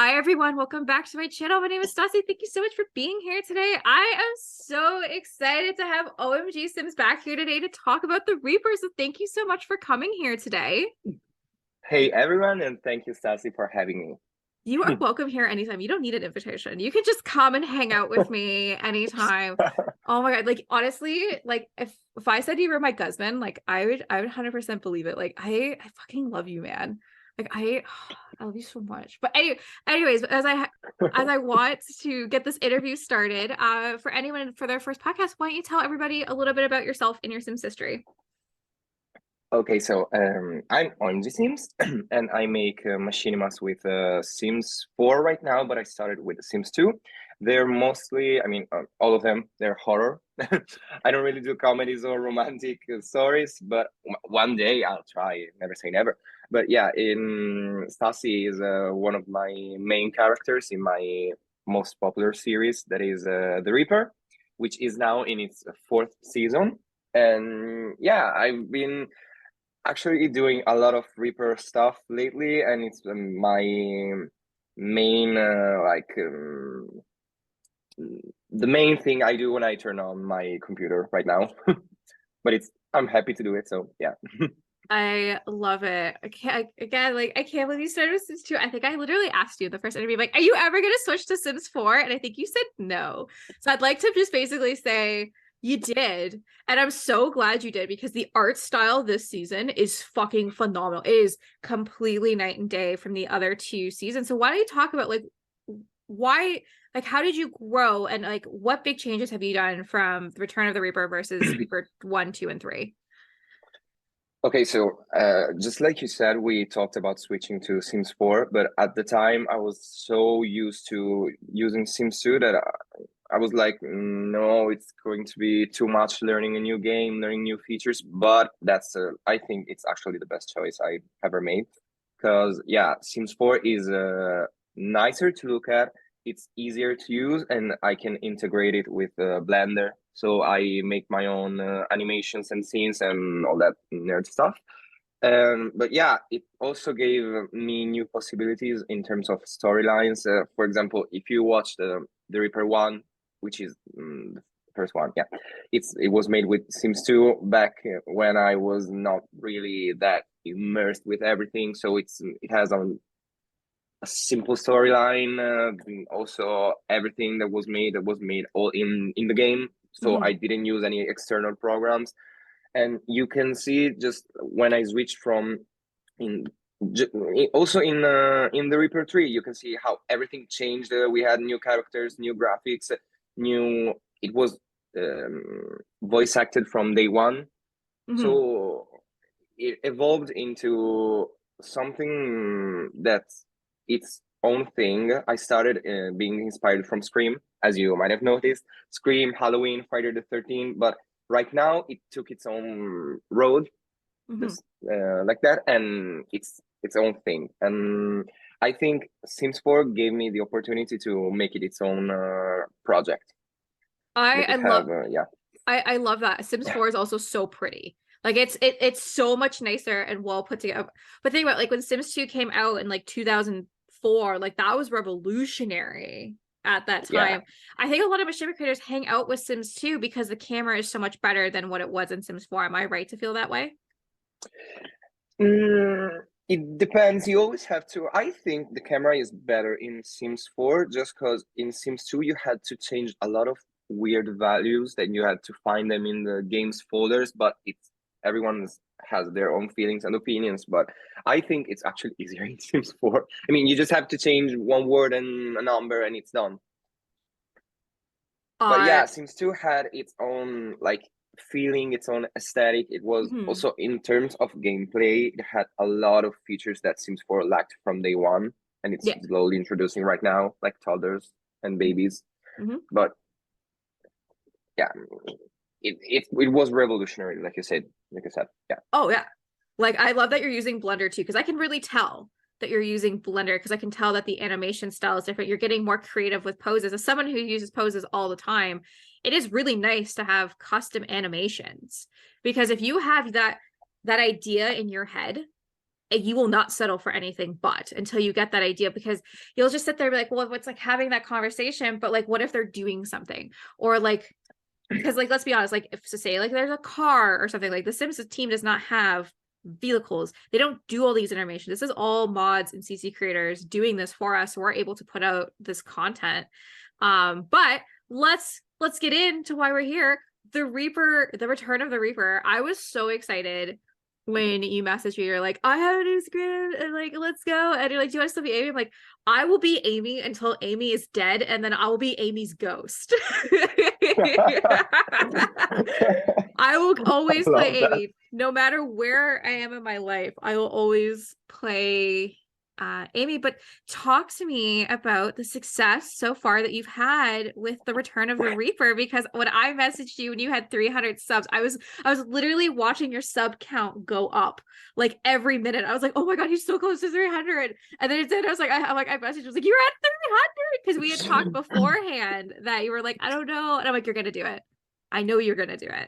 Hi everyone, welcome back to my channel. My name is Stassi. Thank you so much for being here today. I am so excited to have OMG Sims back here today to talk about the Reaper. So thank you so much for coming here today. Hey everyone, and thank you, Stassi, for having You are me. welcome here anytime. You don't need an invitation. You can just come and hang out with me anytime. Oh my God. Like honestly, like if I said you were my husband, like I would 100% believe it. Like I fucking love you, man. Like I love you so much. But anyways, as I want to get this interview started, for anyone for their first podcast, why don't you tell everybody a little bit about yourself and your Sims history? Okay, so I'm on the Sims, and I make machinimas with Sims 4 right now, but I started with the Sims 2. They're mostly, all of them, they're horror. I don't really do comedies or romantic stories, but one day I'll try. Never say never. But yeah, in Stassi is one of my main characters in my most popular series, that is The Reaper, which is now in its fourth season. And yeah, I've been actually doing a lot of Reaper stuff lately, and it's my main the main thing I do when I turn on my computer right now. But I'm happy to do it, so yeah. I love it. I can't believe you started with Sims 2. I think I literally asked you in the first interview, like, are you ever gonna switch to Sims 4? And I think you said no. So I'd like to just basically say you did. And I'm so glad you did because the art style this season is fucking phenomenal. It is completely night and day from the other two seasons. So why don't you talk about like why like how did you grow and like what big changes have you done from the Return of the Reaper versus Reaper 1, 2, and 3? Okay, so just like you said, we talked about switching to Sims 4, but at the time I was so used to using Sims 2 that I was like, no, it's going to be too much learning a new game, learning new features. But I think it's actually the best choice I ever made. Because, yeah, Sims 4 is nicer to look at, it's easier to use, and I can integrate it with Blender. So I make my own animations and scenes and all that nerd stuff. But yeah, it also gave me new possibilities in terms of storylines. For example, if you watch the Reaper one, which is the first one, yeah, it was made with Sims 2 back when I was not really that immersed with everything. So it has a simple storyline. Also, everything that was made all in the game. So I Mhm. didn't use any external programs, and you can see just when I switched from in also in the Reaper 3, you can see how everything changed. We had new characters, new graphics, new. It was voice acted from day one, Mhm. so it evolved into something that's its own thing. I started being inspired from Scream, as you might have noticed. Scream, Halloween, Friday the 13th, but right now it took its own road, Mhm. just like that, and it's its own thing. And I think Sims 4 gave me the opportunity to make it its own project. I Make I it love have, yeah. I love that. Sims 4 is also so pretty. Like it's so much nicer and well put together. But think about like when Sims 2 came out in like 2004, like that was revolutionary at that Yeah. time. I think a lot of machine creators hang out with Sims 2 because the camera is so much better than what it was in Sims 4. Am I right to feel that way? It depends. You always have to. I think the camera is better in Sims 4 just because in Sims 2 you had to change a lot of weird values that you had to find them in the game's folders, but everyone has their own feelings and opinions. But I think it's actually easier in Sims 4. I mean, you just have to change one word and a number and it's done. But Uh yeah, Sims 2 had its own like feeling, its own aesthetic. It was mhm. also in terms of gameplay, it had a lot of features that Sims 4 lacked from day one, and it's Yeah. slowly introducing right now, like toddlers and babies. Mhm. But yeah, it was revolutionary, like you said. Like I said, yeah. Oh yeah. Like I love that you're using Blender too, because I can really tell that you're using Blender because I can tell that the animation style is different. You're getting more creative with poses. As someone who uses poses all the time, it is really nice to have custom animations because if you have that idea in your head you will not settle for anything but until you get that idea, because you'll just sit there and be like, well, what's like having that conversation, but like what if they're doing something, or like, because like let's be honest, like if to say like there's a car or something, like the Sims team does not have vehicles, they don't do all these animations. This is all mods and CC creators doing this for us, so we're able to put out this content. But let's get into why we're here. The Reaper, the Return of the Reaper. I was so excited when you messaged me. You're like, I have a new script, and like, let's go. And you're like, do you want to still be Amy? I'm like, I will be Amy until Amy is dead, and then I will be Amy's ghost. I will always play Amy, no matter where I am in my life. I will always play Amy. But talk to me about the success so far that you've had with the Return of the Reaper, because when I messaged you when you had 300 subs, I was literally watching your sub count go up like every minute. I was like, oh my god, he's so close to 300. And then it did. I was like, I messaged, I was like, you're at 300, because we had talked beforehand that you were like, I don't know, and I'm like, you're gonna do it. I know you're gonna do it.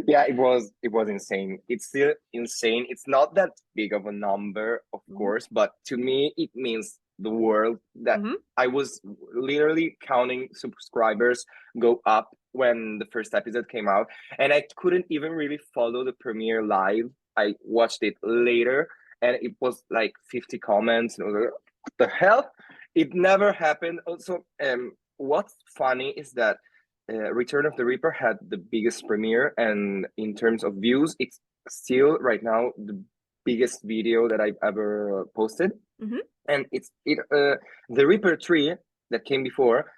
Yeah, it was insane. It's still insane. It's not that big of a number, of course, but to me it means the world that I was literally counting subscribers go up when the first episode came out, and I couldn't even really follow the premiere live. I watched it later, and it was like 50 comments, and I was like, what the hell? It never happened. Also, what's funny is that Return of the Reaper had the biggest premiere, and in terms of views, it's still right now the biggest video that I've ever posted. And the Reaper 3 that came before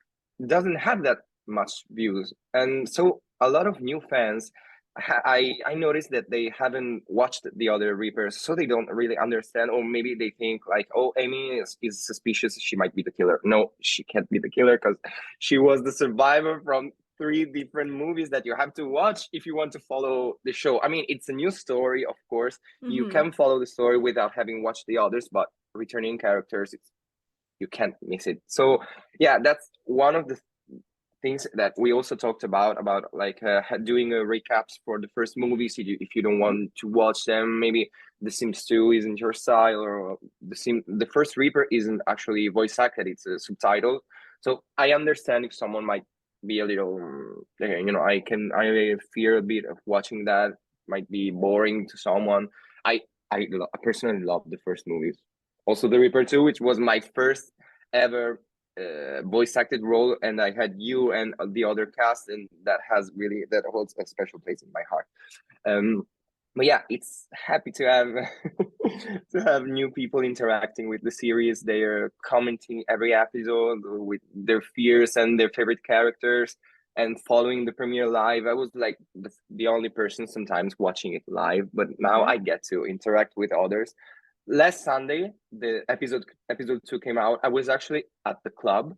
doesn't have that much views, and so a lot of new fans. I noticed that they haven't watched the other Reapers, so they don't really understand, or maybe they think like, oh, Amy is suspicious, she might be the killer. No, she can't be the killer, because she was the survivor from 3 different movies that you have to watch if you want to follow the show. I mean, it's a new story, of course. You can follow the story without having watched the others, but returning characters, you can't miss it. So yeah, that's one of the things that we also talked about like doing recaps for the first movies. If you don't want to watch them, maybe The Sims 2 isn't your style, or the first Reaper isn't actually voice acted, it's a subtitle. So I understand if someone might be a little, I fear a bit of watching that, might be boring to someone. I personally love the first movies. Also the Reaper 2, which was my first ever voice acted role, and I had you and the other cast, and that holds a special place in my heart. But yeah, it's happy to have to have new people interacting with the series. They're commenting every episode with their fears and their favorite characters, and following the premiere live. I was like the only person sometimes watching it live, but now I get to interact with others. Last Sunday, the episode 2 came out. I was actually at the club,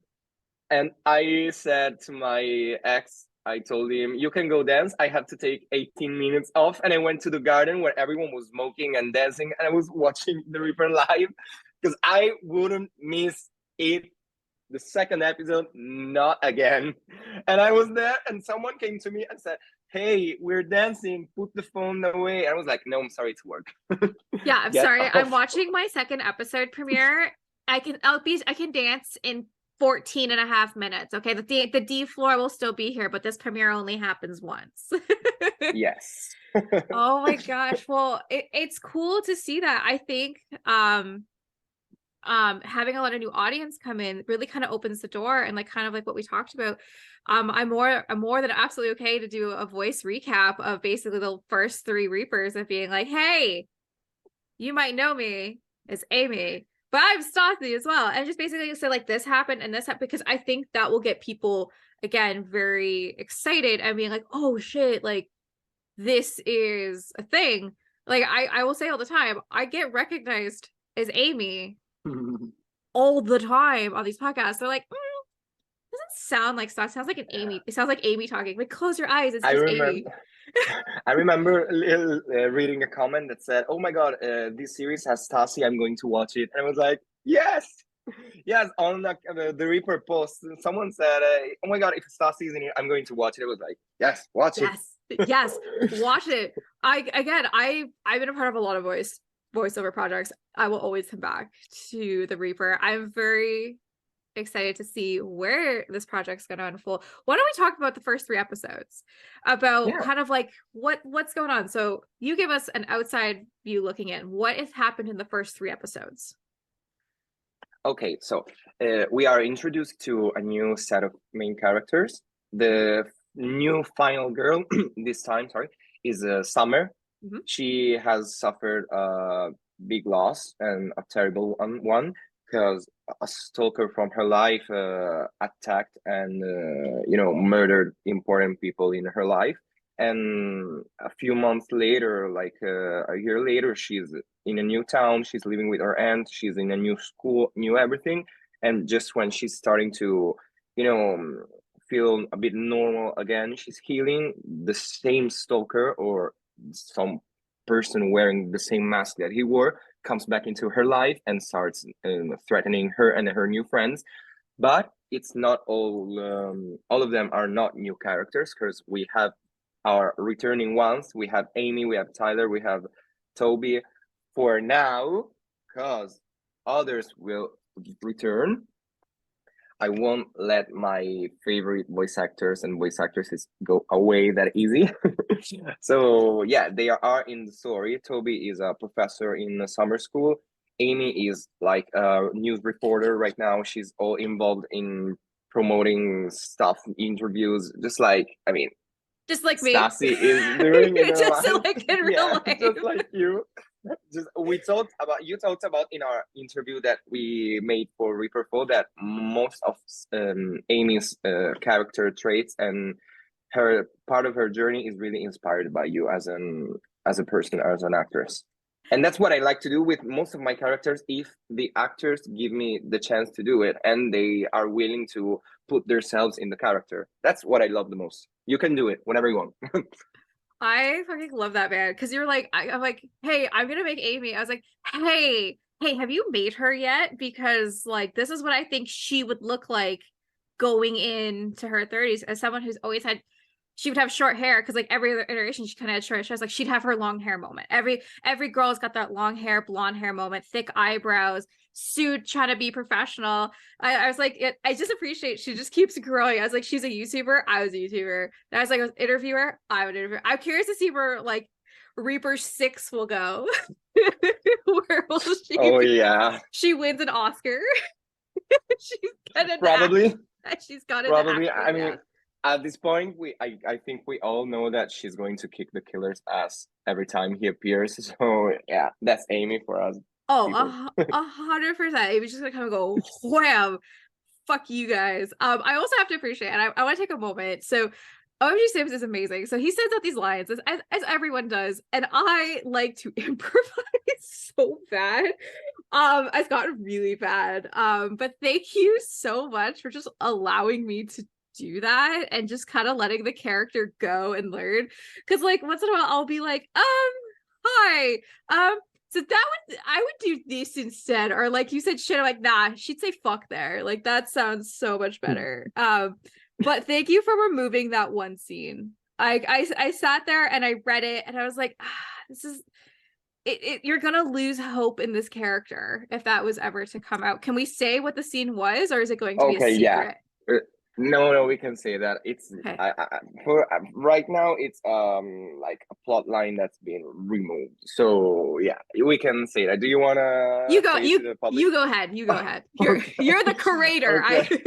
and I said to my ex, I told him, you can go dance. I have to take 18 minutes off. And I went to the garden where everyone was smoking and dancing, and I was watching the Reaper live, because I wouldn't miss it. The second episode, not again. And I was there, and someone came to me and said, hey, we're dancing, put the phone away. And I was like, no, I'm sorry, to work. Yeah, I'm sorry. I'm watching my second episode premiere. I can dance in 14 and a half minutes. Okay. The D floor will still be here, but this premiere only happens once. Yes. Oh my gosh. Well, it's cool to see that. I think having a lot of new audience come in really kind of opens the door, and like kind of like what we talked about. I'm more than absolutely okay to do a voice recap of basically the first 3 Reapers, of being like, hey, you might know me as Amy, but I'm Stassi as well, and just basically say like this happened and this happened, because I think that will get people again very excited and being like, oh shit, like this is a thing. Like I will say all the time, I get recognized as Amy all the time on these podcasts. They're like, doesn't sound like Stassi, sounds like an Amy. It sounds like Amy talking. Like, close your eyes, it's just Amy. I remember reading a comment that said, oh my god, this series has Stassi, I'm going to watch it. And I was like, yes, on the Reaper post, someone said, oh my god, if Stassi is in here, I'm going to watch it. I was like, yes, watch it. Yes, watch it. I've been a part of a lot of voiceover projects. I will always come back to the Reaper. I'm very excited to see where this project's going to unfold. Why don't we talk about the first 3 episodes, about Yeah. kind of like what's going on? So you give us an outside view looking in. What has happened in the first 3 episodes? Okay, so we are introduced to a new set of main characters. The new final girl this time, sorry, is Summer. Mhm. She has suffered a big loss and a terrible one because a stalker from her life attacked and murdered important people in her life. And a few months later, like a year later, she's in a new town. She's living with her aunt. She's in a new school, new everything. And just when she's starting to, you know, feel a bit normal again, she's healing. The same stalker or some person wearing the same mask that he wore comes back into her life and starts threatening her and her new friends. But it's not all of them are not new characters, because we have our returning ones. We have Amy, we have Tyler, we have Toby for now, because others will return. I won't let my favorite voice actors and voice actresses go away that easy. So yeah, they are in the story. Toby is a professor in a summer school. Amy is like a news reporter right now. She's all involved in promoting stuff, interviews, just like, I mean, Just like me. Stassi is doing in her Just life. like in real Yeah, life. just like you. Just you talked about in our interview that we made for Reaper Fall that most of Amy's character traits and her part of her journey is really inspired by you as a person, as an actress. And that's what I like to do with most of my characters, if the actors give me the chance to do it and they are willing to put themselves in the character. That's what I love the most. You can do it whenever you want. I fucking love that, man. Because you're like, I'm like, hey, I'm gonna make Amy. I was like, hey, have you made her yet? Because like, this is what I think she would look like going into her 30s as someone who's always had. She would have short hair because like every other iteration she kind of had short hair. Like she'd have her long hair moment. Every girl's got that long hair, blonde hair moment, thick eyebrows, suit, trying to be professional. I was like, I just appreciate she just keeps growing. I was like, she's a YouTuber. I was a YouTuber. And I was like, I was an interviewer. I would interview. I'm curious to see where like Reaper 6 will go. Where will she Oh be? yeah, She wins an Oscar. She's gonna probably. act. She's got into Probably. I acting. mean, Yeah. at this point, I think we all know that she's going to kick the killer's ass every time he appears. So yeah, that's Amy for us Oh, people. 100%. It was just gonna kind of go wham, fuck you guys. I also have to appreciate, and I want to take a moment. So OMG Sims is amazing. So he sends out these lines as everyone does, and I like to improvise so bad. It's gotten really bad. But thank you so much for just allowing me to do that and just kind of letting the character go and learn. Because like once in a while I'll be like, hi, so I would do this instead, or like you said shit, I'm like, nah, she'd say fuck there. Like that sounds so much better. But thank you for removing that one scene. I sat there and I read it and I was like, this is you're gonna lose hope in this character if that was ever to come out. Can we say what the scene was, or is it going to be a Okay, yeah. secret? No, we can say that it's Okay. for right now. It's like a plot line that's been removed. So yeah, we can say that. Do you wanna You go, say it to the public? you go ahead. You go ahead. You're the curator. Okay.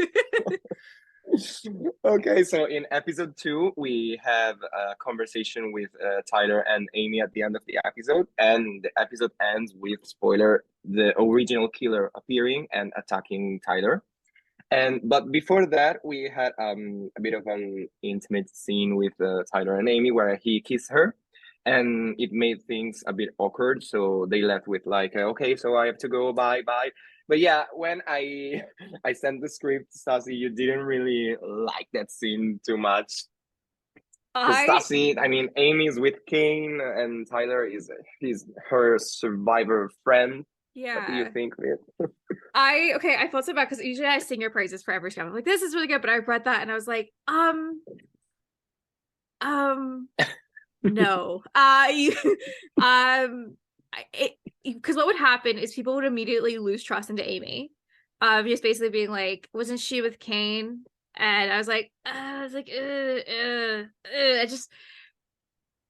Okay, so in episode 2, we have a conversation with Tyler and Amy at the end of the episode, and the episode ends with, spoiler, the original killer appearing and attacking Tyler. And but before that, we had a bit of an intimate scene with Tyler and Amy where he kissed her, and it made things a bit awkward. So they left with like, okay, so I have to go, bye, bye. But yeah, when I sent the script, Stassi, you didn't really like that scene too much. Because I Stassi, I mean, Amy's with Kane, and Tyler is her survivor friend. What do you yeah. think, Liv? I felt so bad because usually I sing your praises for every scam. I'm like, this is really good, but I read that and I was like, Um, no. Because what would happen is people would immediately lose trust into Amy. Just basically being like, wasn't she with Kane? And I was like,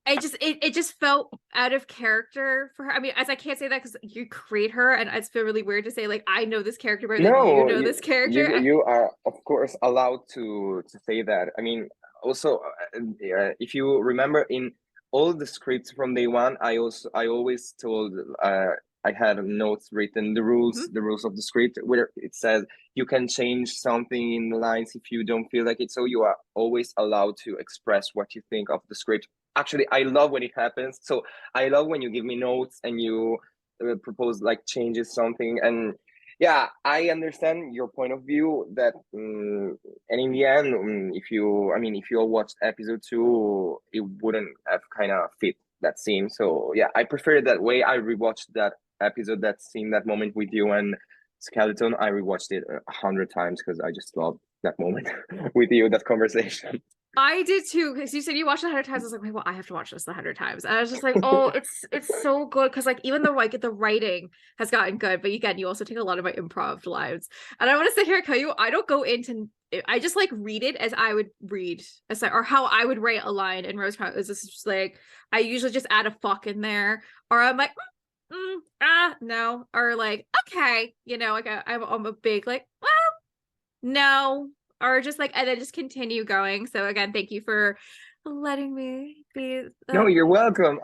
it just felt out of character for her. I mean, as I can't say that because you create her, and it's feel really weird to say like I know this character better than you No, know this character. you are of course allowed to say that. I mean, also, if you remember in all the scripts from day one, I always told I had notes written Mhm. the rules of the script where it says you can change something in the lines if you don't feel like it. So you are always allowed to express what you think of the script. Actually, I love when it happens. So I love when you give me notes and you propose like changes something. And yeah, I understand your point of view that and in the end, if you I mean if you watched episode 2, it wouldn't have kind of fit that scene. So yeah, I prefer it that way. I rewatched that episode, that scene, that moment with you and Skeleton. I rewatched it 100 times because I just love that moment with you, that conversation. I did too, because you said you watched it 100 times. I was like, wait, well, I have to watch this 100 times. And I was just like, oh, it's so good because like even though like the writing has gotten good, but again, you also take a lot of my improv lines. And I want to sit here and tell you, I don't go into I just like read it as I would read as or how I would write a line in Rosecrans. Is this just like I usually just add a fuck in there, or I'm like, no, or like okay, like I'm a big like well no, or just like and then just continue going. So again, thank you for letting me be No, you're welcome.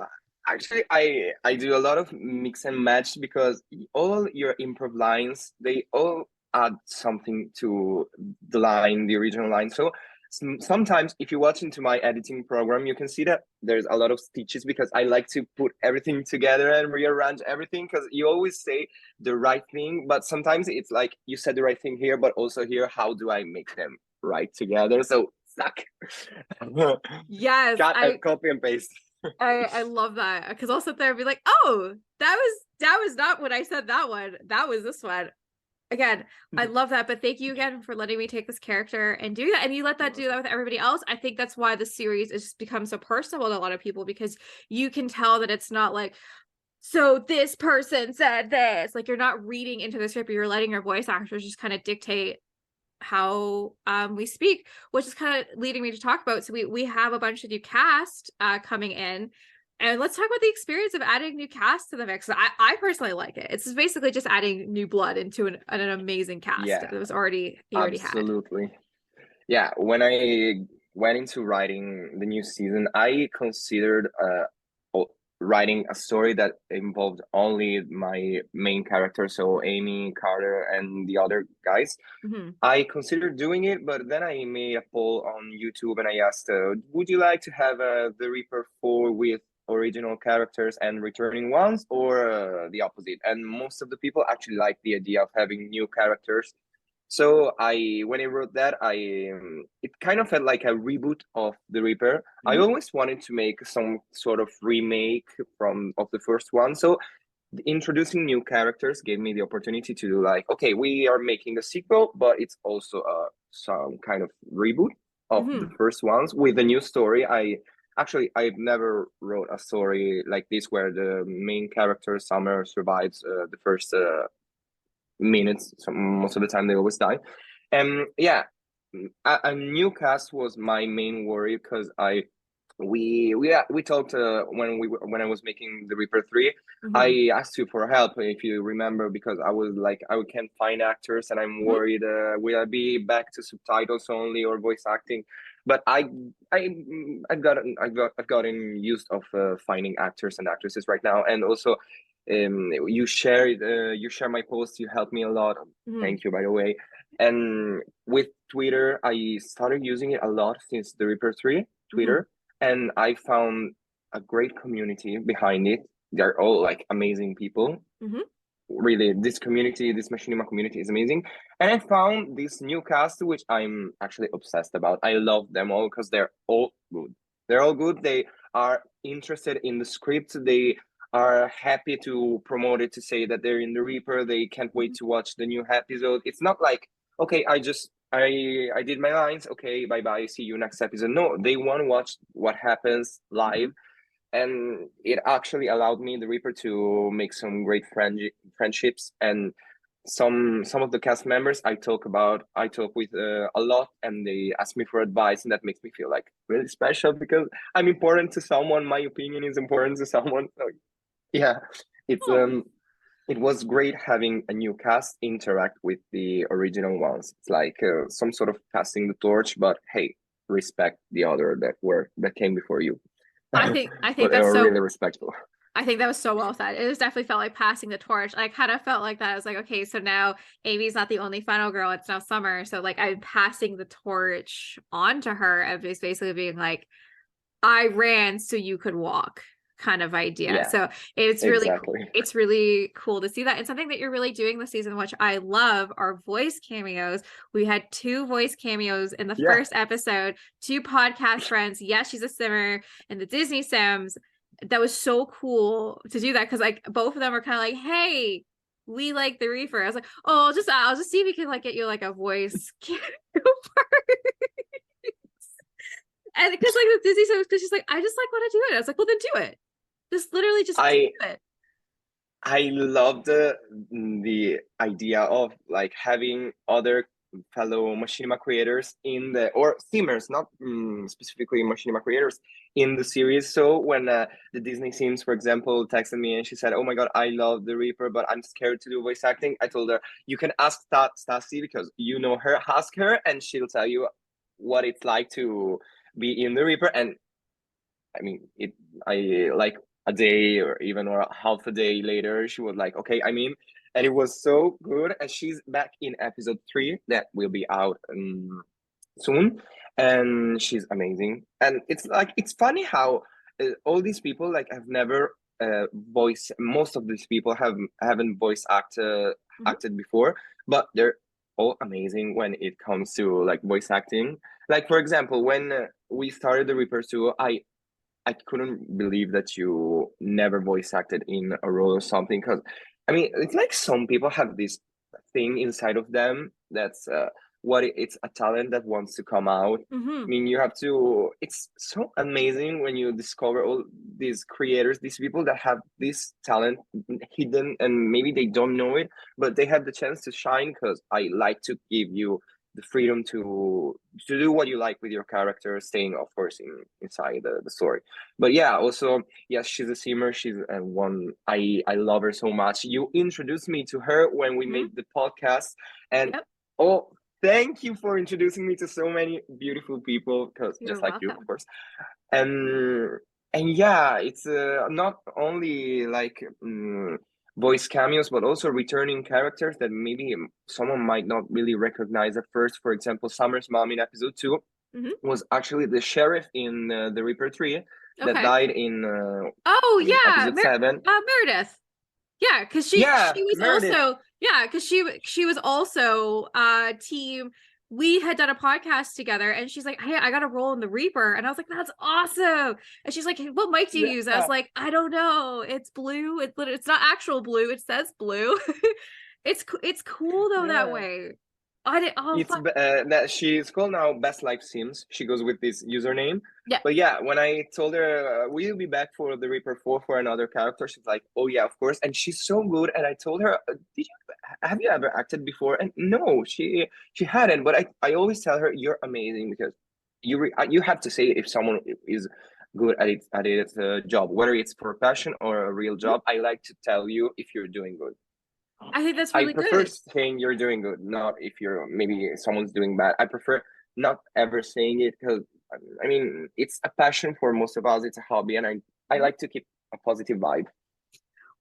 Actually, I do a lot of mix and match because all your improv lines, they all add something to the line, the original line. So sometimes if you watch into my editing program, you can see that there's a lot of stitches because I like to put everything together and rearrange everything because you always say the right thing, but sometimes it's like you said the right thing here, but also here, how do I make them right together? So suck. yes, Cut and copy and paste. I love that because I'll sit there and be like, oh, that was not what I said. That one, that was this one. Again, I love that. But thank you again for letting me take this character and do that. And you let that do that with everybody else. I think that's why the series has become so personal to a lot of people because you can tell that it's not like, so this person said this. Like you're not reading into the script, you're letting your voice actors just kind of dictate how we speak, which is kind of leading me to talk about. So we have a bunch of new cast coming in, and let's talk about the experience of adding new cast to the mix. I personally like it. It's basically just adding new blood into an amazing cast Yeah, that was already you already had. absolutely. Yeah, when I went into writing the new season, I considered writing a story that involved only my main character, so Amy, Carter, and the other guys. Mm-hmm. I considered doing it, but then I made a poll on YouTube and I asked, would you like to have the Reaper 4 with original characters and returning ones, or the opposite? And most of the people actually like the idea of having new characters. So when I wrote that, it kind of felt like a reboot of the Reaper. I Mm-hmm. always wanted to make some sort of remake of the first one. So introducing new characters gave me the opportunity to do like, okay, we are making a sequel, but it's also some kind of reboot of the Mm-hmm. first ones with a new story. I've never wrote a story like this where the main character Summer survives the first minutes. So most of the time they always die. And yeah, a new cast was my main worry because we talked when I was making the Reaper 3. Mm-hmm. I asked you for help if you remember because I was like I can't find actors and I'm Mm-hmm. worried will I be back to subtitles only or voice acting. But I've gotten used of finding actors and actresses right now, and also you share my posts, you help me a lot. Mm-hmm. Thank you, by the way. And with Twitter, I started using it a lot since the Reaper 3 Mm-hmm. Twitter, and I found a great community behind it. They're all like amazing people. Mm-hmm. Really, this community, this machinima community is amazing. And I found this new cast, which I'm actually obsessed about. I love them all because they're all good. They're all good. They are interested in the script. They are happy to promote it, to say that they're in the Reaper. They can't wait to watch the new episode. It's not like, okay, I just I did my lines. Okay, bye bye. See you next episode. No, they want to watch what happens live, Mhm. and it actually allowed me, the Reaper, to make some great friendships, and some of the cast members I talk with a lot, and they ask me for advice, and that makes me feel like really special because I'm important to someone. My opinion is important to someone. So yeah, it's Oh, it was great having a new cast interact with the original ones. It's like some sort of passing the torch, but hey, respect the other that came before you. I think But that's really so respectful. I think that was so well said. It was definitely felt like passing the torch. I kind of felt like that. I was like, okay, so now Amy's not the only final girl. It's now Summer. So like I'm passing the torch on to her of just basically being like, I ran so you could walk kind of idea. Yeah, So exactly. it's really cool to see that. And something that you're really doing this season, which I love, are voice cameos. We had 2 voice cameos in the Yeah, first episode, 2 podcast friends. Yes, she's a simmer in the Disney Sims. That was so cool to do that because like both of them are kind of like, hey, we like the Reaper. I was like, oh, I'll just see if we can like get you like a voice cameo part. And because like the Disney Sims, because she's like, I just like want to do it. I was like, well, then do it. Just literally just do I it. I love the idea of like having other fellow machinima creators in the, or simmers, not specifically machinima creators in the series. So when the Disney Sims, for example, texted me and she said, "Oh my God, I love the Reaper, but I'm scared to do voice acting." I told her, "You can ask Stassi because you know her. Ask her, and she'll tell you what it's like to be in the Reaper." And I mean, it. I like a day or even or half a day later, she was like, "Okay, I mean," and it was so good. And she's back in episode 3 that will be out soon, and she's amazing. And it's like it's funny how all these people like have never voice. Most of these people haven't voice Mm-hmm. acted before, but they're all amazing when it comes to like voice acting. Like for example, when we started the Reapers 2, I couldn't believe that you never voice acted in a role or something. Because, I mean, it's like some people have this thing inside of them that's it's a talent that wants to come out. I Mm-hmm. mean, you have to, it's so amazing when you discover all these creators, these people that have this talent hidden and maybe they don't know it, but they have the chance to shine. Because I like to give you the freedom to do what you like with your character, staying of course inside the story. But yeah, also yes, she's a simmer. She's one I love her so much. You introduced me to her when we Mm-hmm. made the podcast, and Yep. oh, thank you for introducing me to so many beautiful people. Because You're just like you, of welcome. course. And and yeah, it's not only like voice cameos, but also returning characters that maybe someone might not really recognize at first. For example, Summer's mom in episode 2 Mm-hmm. was actually the sheriff in the Reaper 3 that Okay. died in Oh I mean yeah, episode 7. Meredith. Yeah, because Yeah, she was Meredith. also yeah, because she was also team. We had done a podcast together, and she's like, "Hey, I got a role in the Reaper," and I was like, "That's awesome!" And she's like, hey, "What mic do you use?" I was Yeah. like, "I don't know. It's blue. It's not actual blue. It says blue. It's cool though that Yeah. way. I did. Oh It's fuck that she's called now Best Life Sims. She goes with this username. yeah. But yeah, when I told her will you be back for the Reaper 4 for another character, she's like, "Oh yeah, of course." And she's so good. And I told her, "Did you have you ever acted before?" And no, she hadn't. But I always tell her, "You're amazing," because you have to say if someone is good at its job, whether it's for passion or a real Mhm. job. I like to tell you if you're doing good. I think that's I really prefer good. saying you're doing good, not if you're maybe someone's doing bad. I prefer not ever saying it because I mean it's a passion for most of us. It's a hobby, and I Mhm. like to keep a positive vibe.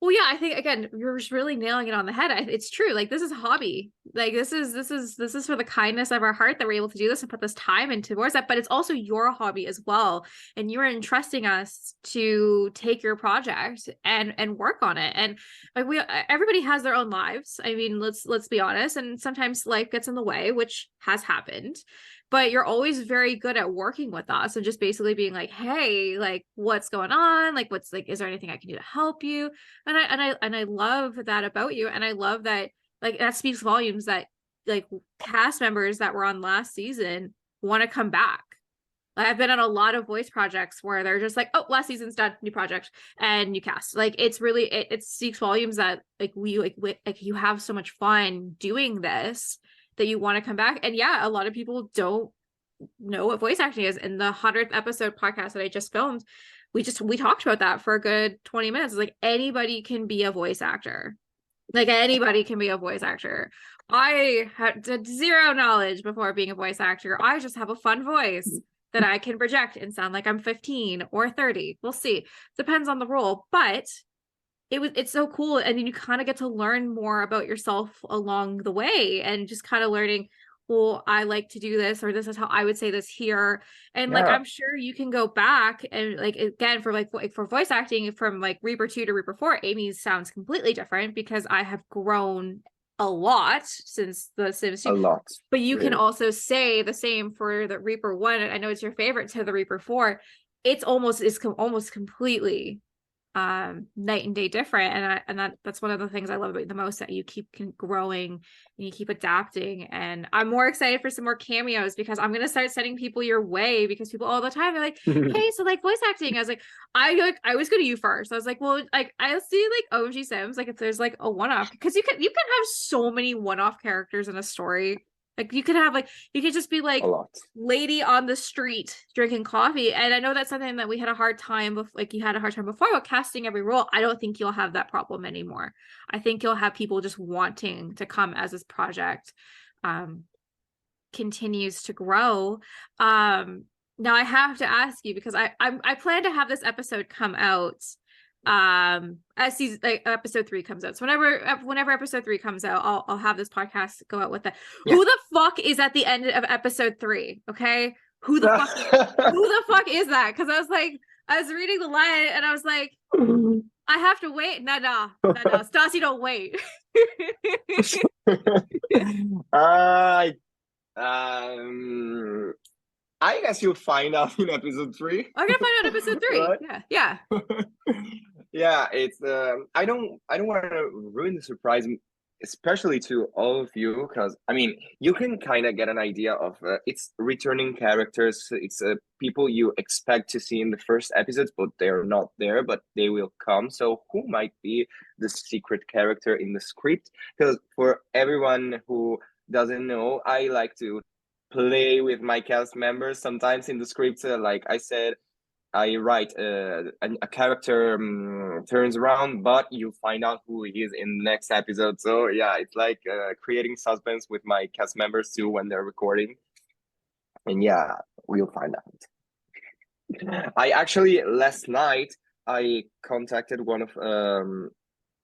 Well, yeah, I think again, you're just really nailing it on the head. It's true. Like this is a hobby. Like this is for the kindness of our heart that we're able to do this and put this time into towards that. But it's also your hobby as well, and you're entrusting us to take your project and work on it. And like everybody has their own lives. I mean, let's be honest. And sometimes life gets in the way, which has happened, but you're always very good at working with us and just basically being like, hey, like what's going on, like what's like, is there anything I can do to help you? And I love that about you, and I love that, like that speaks volumes that like cast members that were on last season want to come back. Like, I've been on a lot of voice projects where they're just like, oh, last season's done, new project and new cast. Like, it's really, it speaks volumes that like like you have so much fun doing this that you want to come back. And yeah, a lot of people don't know what voice acting is. In the 100th episode podcast that I just filmed, we talked about that for a good 20 minutes. It's like anybody can be a voice actor. Like anybody can be a voice actor. I had zero knowledge before being a voice actor. I just have a fun voice that I can project and sound like I'm 15 or 30. We'll see. Depends on the role, but it's so cool. And then you kind of get to learn more about yourself along the way and just kind of learning, well, I like to do this, or this is how I would say this here. And like, Yeah, I'm sure you can go back and like, again, for like for voice acting from like Reaper 2 to Reaper 4, Amy's sounds completely different because I have grown a lot since the Sims 2. a lot, But you can really. also say the same for the Reaper 1. I know it's your favorite, to the Reaper 4. It's almost completely night and day different, and that's one of the things I love about you the most, that you keep growing and you keep adapting. And I'm more excited for some more cameos because I'm gonna start sending people your way, because people all the time are like, hey, so like voice acting. I was like, I was going to you first. I was like, well, like I see like OMG Sims, like if there's like a one-off, because you can have so many one-off characters in a story. Like you could have like, you could just be A like lot. lady on the street drinking coffee. And I know that's something that we had a hard time with, like you had a hard time before with casting every role. I don't think you'll have that problem anymore. I think you'll have people just wanting to come as this project continues to grow. Now I have to ask you, because I plan to have this episode come out as season, like episode 3 comes out. So whenever episode 3 comes out, I'll have this podcast go out with that. Yeah. Who the fuck is at the end of episode 3? Okay, who the fuck is that? Because I was reading the line and I was like, I have to wait. No, Stassi, don't wait. I um I guess you'll find out in episode 3. I'm gonna find out episode 3. Right? Yeah. Yeah, it's I don't want to ruin the surprise, especially to all of you, because I mean you can kind of get an idea of it's returning characters. It's people you expect to see in the first episodes, but they're not there, but they will come. So who might be the secret character in the script? Because for everyone who doesn't know, I like to play with my cast members sometimes in the script. Like I said, I write a character turns around, but you find out who he is in the next episode. So yeah, it's like creating suspense with my cast members too when they're recording. And yeah, we'll find out. I actually last night I contacted one of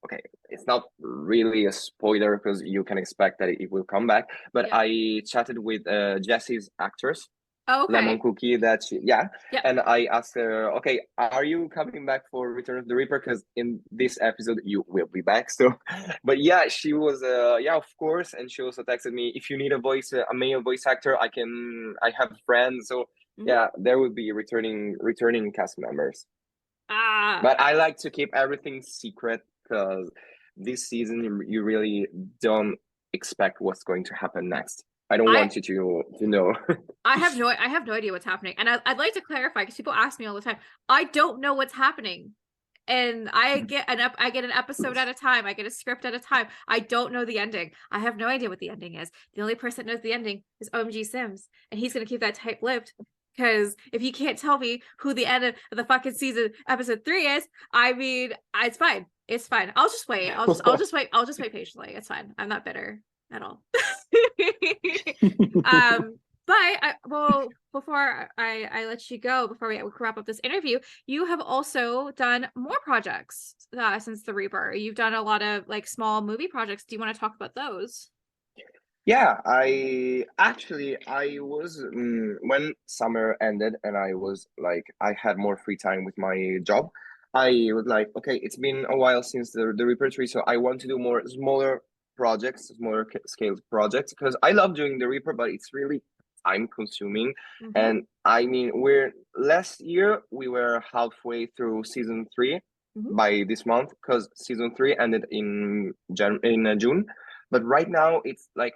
okay, it's not really a spoiler because you can expect that it will come back, but Yeah. I chatted with Jesse's actress, Oh, Lemon okay. Cookie, that she, yeah. Yeah. And I asked her, okay, are you coming back for Return of the Reaper? Because in this episode you will be back. So, but yeah, she was, yeah, of course. And she also texted me, if you need a male voice actor, I have friends. So Mhm. yeah, there will be returning cast members. Ah, But I like to keep everything secret because this season you really don't expect what's going to happen next. I don't I want you to know. I have no idea what's happening, and I'd like to clarify, because people ask me all the time. I don't know what's happening, and I get an episode at a time. I get a script at a time. I don't know the ending. I have no idea what the ending is. The only person that knows the ending is OMG Sims, and he's gonna keep that tight-lipped. Because if you can't tell me who the end of the fucking season episode 3 is, I mean, it's fine. It's fine. I'll just wait. I'll just wait. I'll just wait patiently. It's fine. I'm not bitter at all. But well, before I let you go, before we wrap up this interview, you have also done more projects since the Reaper. You've done a lot of like small movie projects. Do you want to talk about those? Yeah, I was when summer ended and I was like I had more free time with my job. I was like, okay, it's been a while since the repertory, so I want to do more smaller projects, smaller scale projects because I love doing the Reaper, but it's really time consuming. Mm-hmm. And I mean, we're last year we were halfway through season 3 Mm-hmm. by this month because season 3 ended in June, but right now it's like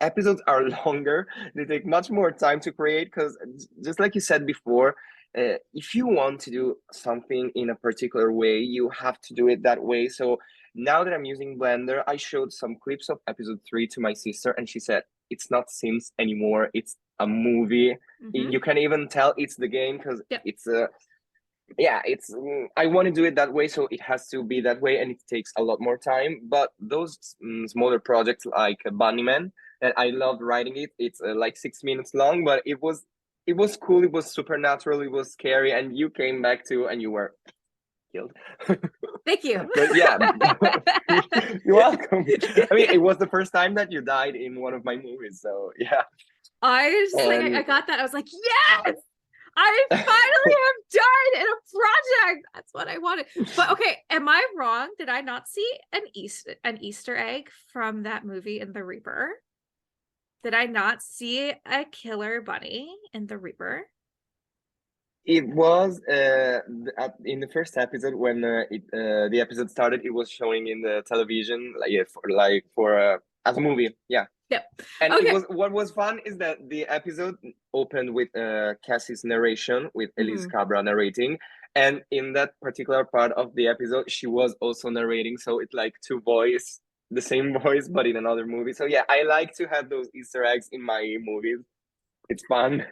episodes are longer. They take much more time to create because, just like you said before, if you want to do something in a particular way, you have to do it that way. So now that I'm using Blender, I showed some clips of episode 3 to my sister, and she said it's not Sims anymore. It's a movie. Mm-hmm. You can even tell it's the game because Yep. it's a yeah, it's I want to do it that way, so it has to be that way, and it takes a lot more time. But those smaller projects like Bunnyman, and I loved writing it. It's like 6 minutes long, but it was cool. It was supernatural. It was scary, and you came back to and you were killed. Thank you. But yeah, you're welcome. I mean, it was the first time that you died in one of my movies, so yeah. I was just like, I got that. I was like, yes, I finally have done in a project. That's what I wanted. But okay, am I wrong? Did I not see an Easter egg from that movie in The Reaper? Did I not see a killer bunny in The Reaper? It was in the first episode when the episode started. It was showing in the television, like for as a movie. Yeah. Yep. And Okay. it was what was fun is that the episode opened with Cassie's narration, with Elise Cabra narrating, and in that particular part of the episode, she was also narrating. So it's like two voice, the same voice, but in another movie. So yeah, I like to have those Easter eggs in my movies. It's fun.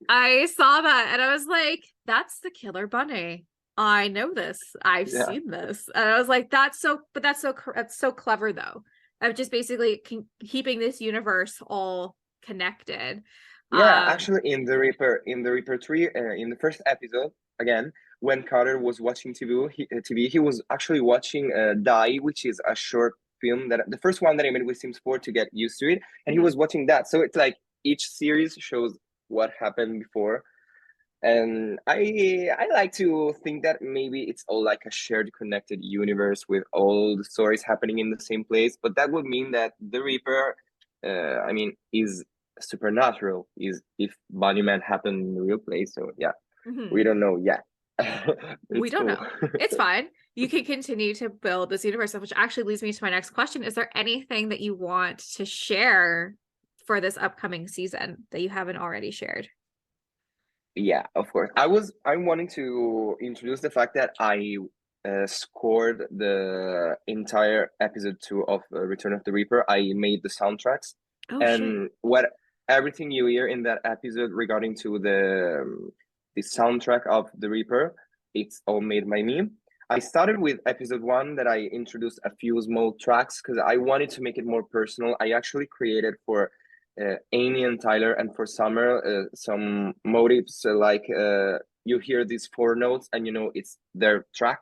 I saw that and I was like, that's the killer bunny. I know this. I've Yeah. seen this. And I was like, that's so clever though. Of just basically keeping this universe all connected. Yeah, actually, in the Reaper 3, in the first episode, again, when Carter was watching TV, he was actually watching Die, which is a short film that the first one that I made with Sims 4 to get used to it, and he was watching that. So it's like each series shows what happened before, and I like to think that maybe it's all like a shared, connected universe with all the stories happening in the same place. But that would mean that the Reaper, I mean, is supernatural. Is if Bunnyman happened in the real place? So yeah, we don't know yet. We don't cool. know. It's fine. You can continue to build this universe, which actually leads me to my next question. Is there anything that you want to share for this upcoming season that you haven't already shared? Yeah, of course. I'm wanting to introduce the fact that I scored the entire episode 2 of Return of the Reaper. I made the soundtracks, and what everything you hear in that episode regarding to the soundtrack of the Reaper, it's all made by me. I started with episode 1 that I introduced a few small tracks because I wanted to make it more personal. I actually created for Amy and Tyler, and for Summer, some motives like you hear these 4 notes and you know it's their track.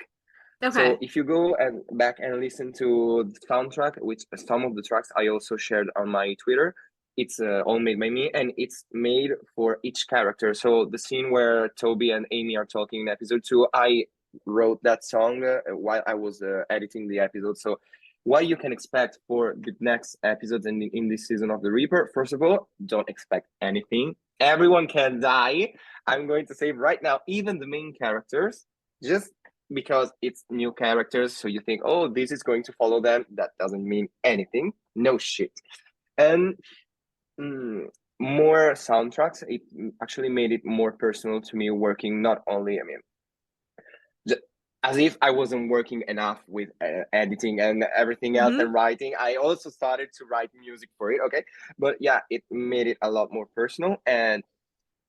So if you go and back and listen to the soundtrack, which some of the tracks I also shared on my Twitter, it's all made by me, and it's made for each character. So the scene where Toby and Amy are talking in episode 2, I wrote that song while I was editing the episode. So what you can expect for the next episodes in this season of the Reaper, first of all, don't expect anything. Everyone can die. I'm going to say right now, even the main characters, just because it's new characters, so you think, oh, this is going to follow them. That doesn't mean anything. No shit. And more soundtracks, it actually made it more personal to me, working not only, I mean, as if I wasn't working enough with editing and everything else and writing, I also started to write music for it. Okay, but yeah, it made it a lot more personal, and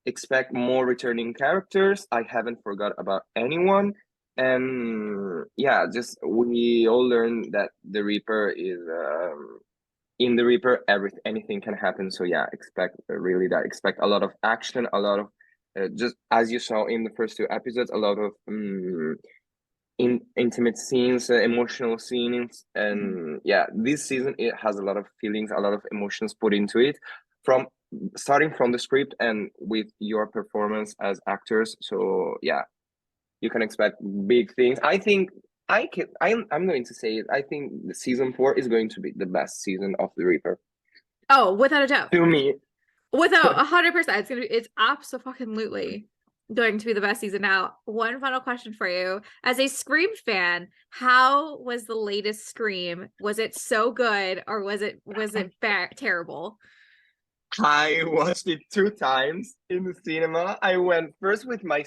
expect more returning characters. I haven't forgot about anyone, and yeah, just we all learned that the Reaper is in the Reaper. Anything can happen. So yeah, expect really that. Expect a lot of action, a lot of just as you saw in the first 2 episodes, a lot of intimate scenes, emotional scenes, and yeah, this season it has a lot of feelings, a lot of emotions put into it, from starting from the script and with your performance as actors. So yeah, you can expect big things. I think I'm going to say it. I think the season 4 is going to be the best season of the Reaper. Oh, without a doubt. To me. Without 100%. It's absolutely. going to be the best season now. One final question for you. As a Scream fan, how was the latest Scream? Was it so good or was it terrible? I watched it 2 times in the cinema. I went first with my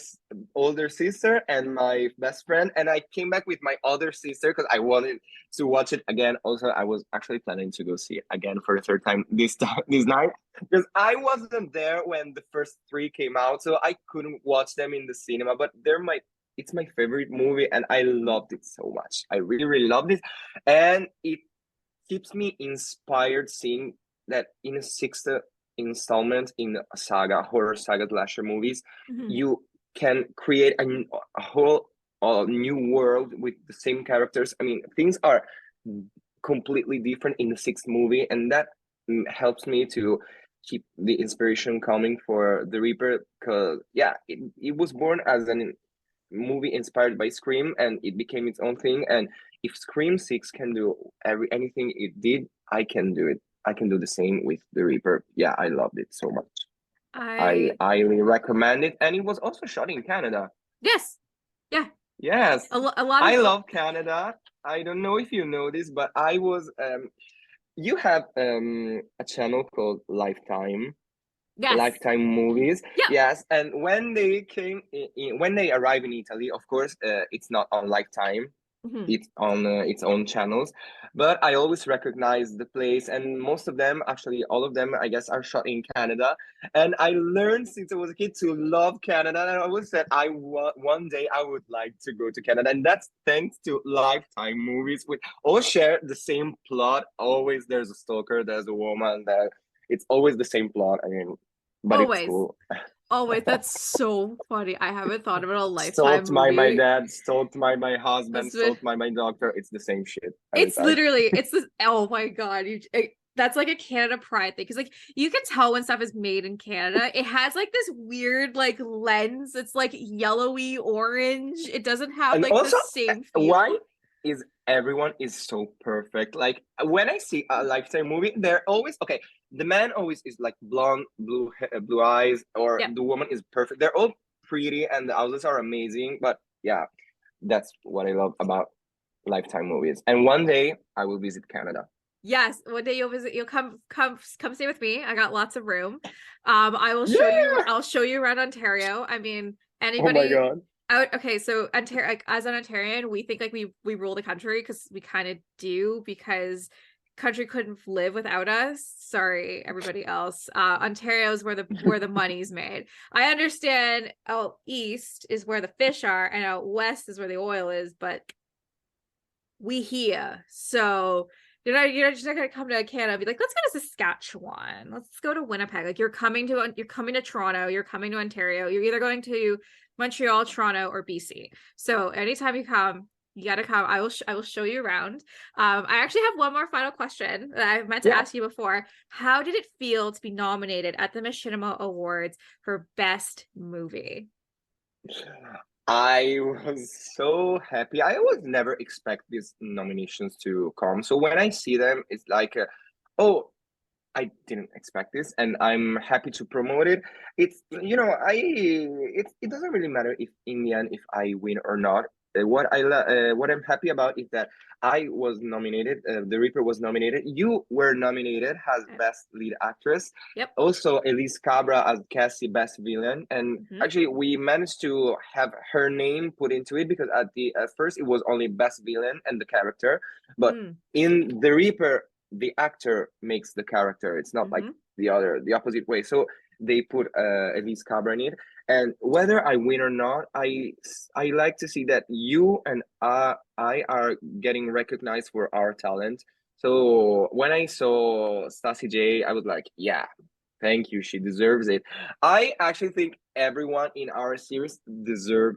older sister and my best friend, and I came back with my other sister because I wanted to watch it again. Also, I was actually planning to go see it again for the third time this time this night because I wasn't there when the first three came out, so I couldn't watch them in the cinema. But it's my favorite movie, and I loved it so much. I really, really loved it, and it keeps me inspired seeing that in a sixth installment in a saga, horror saga slasher movies, Mhm. you can create a whole new world with the same characters. I mean, things are completely different in the sixth movie, and that helps me to keep the inspiration coming for the Reaper. Because yeah, it was born as an movie inspired by Scream, and it became its own thing. And if Scream 6 can do anything it did, I can do it. I can do the same with the Reaper. Yeah, I loved it so much. I I highly recommend it, and it was also shot in Canada. yes. Yeah. Yes, A lot I of love Canada. I don't know if you know this, but I was you have a channel called yes. Lifetime movies. Yep. Yes, and when they came when they arrive in Italy, of course, it's not on Lifetime. Mhm. It's on its own channels, but I always recognize the place, and most of them, actually, all of them, I guess, are shot in Canada. And I learned since I was a kid to love Canada, and I always said one day I would like to go to Canada, and that's thanks to Lifetime movies. We all share the same plot. Always, there's a stalker, there's a woman, there. It's always the same plot. I mean, but it's Always. cool. Always. That's so funny. I haven't thought about a Lifetime Stalked by my movie. dad, stalked by my husband, That's been stalked by my doctor. It's the same shit every it's time. literally it's this oh my god that's like a Canada pride thing because like you can tell when stuff is made in Canada. It has like this weird like lens. It's like yellowy orange. It doesn't have And like the also, same why feel. is everyone is so perfect? Like when I see a Lifetime movie, they're always okay. The man always is like blonde, blue eyes, or Yeah. the woman is perfect. They're all pretty, and the houses are amazing. But yeah, that's what I love about Lifetime movies. And one day I will visit Canada. Yes, one day you'll visit. You'll come stay with me. I got lots of room. I will show you. Yeah. I'll show you around Ontario. I mean, Oh my anybody god. out. Okay, so Ontario, like, as an Ontarian, we think like we rule the country because we kind of do because country couldn't live without us. Sorry, everybody else. Ontario is where the money's made. I understand. Out east is where the fish are, and out west is where the oil is, but we here. So you're just not gonna come to Canada and be like, let's go to Saskatchewan. Let's go to Winnipeg. Like you're coming to Toronto, you're coming to Ontario, you're either going to Montreal, Toronto, or BC. So anytime you come, you gotta come. I will show you around. I actually have one more final question that I meant to Yeah. ask you before. How did it feel to be nominated at the Machinima Awards for Best Movie? I was so happy. I always never expect these nominations to come. So when I see them, it's like, oh, I didn't expect this, and I'm happy to promote it. It's it doesn't really matter if in the end if I win or not. What I'm happy about is that I was nominated. The Reaper was nominated. You were nominated as best lead actress. Yep. Also, Elise Cabra as Cassie, best villain, and Mhm. actually we managed to have her name put into it because at first it was only best villain and the character, but Mm. in the Reaper the actor makes the character. It's not like Mhm. the opposite way. So they put Elise Cabra in it. And whether I win or not, I like to see that you and I are getting recognized for our talent. So when I saw Stassi J, I was like, yeah, thank you. She deserves it. I actually think everyone in our series deserve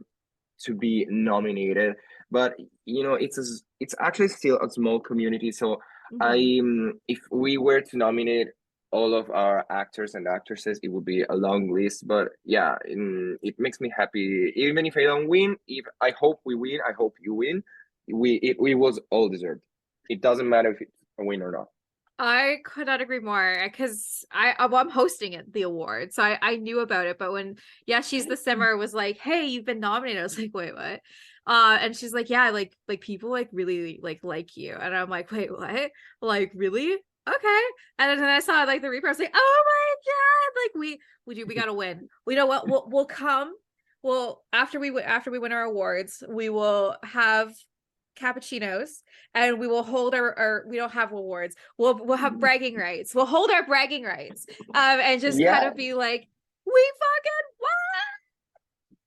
to be nominated, but it's actually still a small community. So Mhm. if we were to nominate all of our actors and actresses, it would be a long list. But yeah, it makes me happy. Even if I don't win, if I hope we win, I hope you win. We was all deserved. It doesn't matter if it's a win or not. I could not agree more because I'm hosting it, the award, so I knew about it. But when she's the simmer was like, "Hey, you've been nominated," I was like, "Wait, what?" And she's like, "Yeah, like people like really like you," and I'm like, "Wait, what? Like really? Okay." And then I saw like the Reaper. I was like, "Oh my god! Like we gotta win. We know what? We'll come. Well, after we win our awards, we will have cappuccinos and we will hold our we don't have awards, we'll have bragging rights, we'll hold our bragging rights, and just kind Yeah, of be like, we fucking won,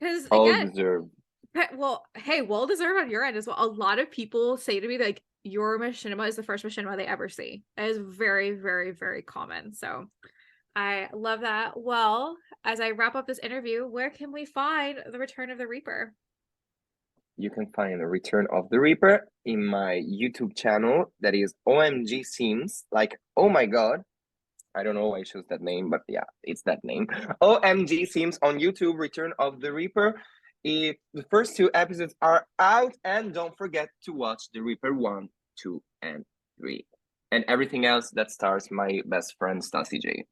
because all again, deserved. well, hey, well deserved on your end as well. A lot of people say to me like your machinima is the first machinima they ever see. That is very very very common, so I love that. Well, as I wrap up this interview, where can we find the Return of the Reaper? You can find the Return of the Reaper in my YouTube channel. That is OMG Seems. Like, oh my god. I don't know why I chose that name, but yeah, it's that name. OMG Seems on YouTube, Return of the Reaper. If the first 2 episodes are out, and don't forget to watch The Reaper 1, 2, and 3. And everything else that stars my best friend Stassi J.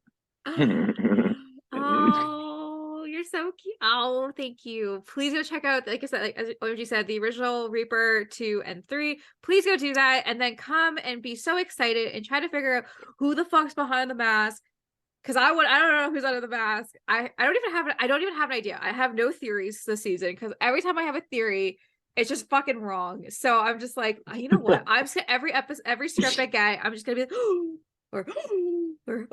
Oh, you're so cute. Oh, thank you. Please go check out, like I said, like as OMG said, the original Reaper 2 and 3. Please go do that and then come and be so excited and try to figure out who the fuck's behind the mask. Cause I don't know who's under the mask. I don't even have an idea. I have no theories this season because every time I have a theory, it's just fucking wrong. So I'm just like, you know what? I'm just every episode, every script I get, I'm just gonna be like, or or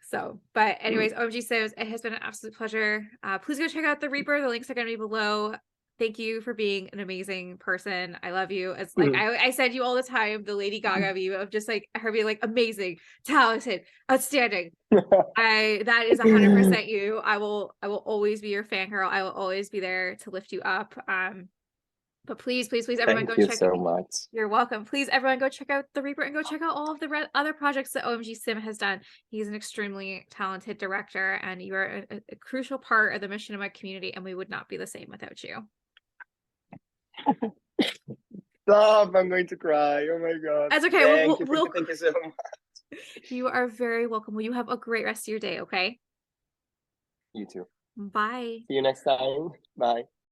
so. But anyways, OMG Sims, it has been an absolute pleasure. Please go check out the Reaper. The links are gonna be below. Thank you for being an amazing person. I love you. It's like I said you all the time, the Lady Gaga view of just like her being like amazing, talented, outstanding. That is 100% you. I will always be your fangirl. I will always be there to lift you up. But please everyone Thank go you check. so much. You're welcome. Please everyone go check out the Reaper and go check out all of the other projects that OMG Sim has done. He's an extremely talented director and you are a crucial part of the Machinima community, and we would not be the same without you. Stop, I'm going to cry. Oh my god. That's okay. Thank you so much. You are very welcome. Will you have a great rest of your day, okay? You too. Bye. See you next time. Bye.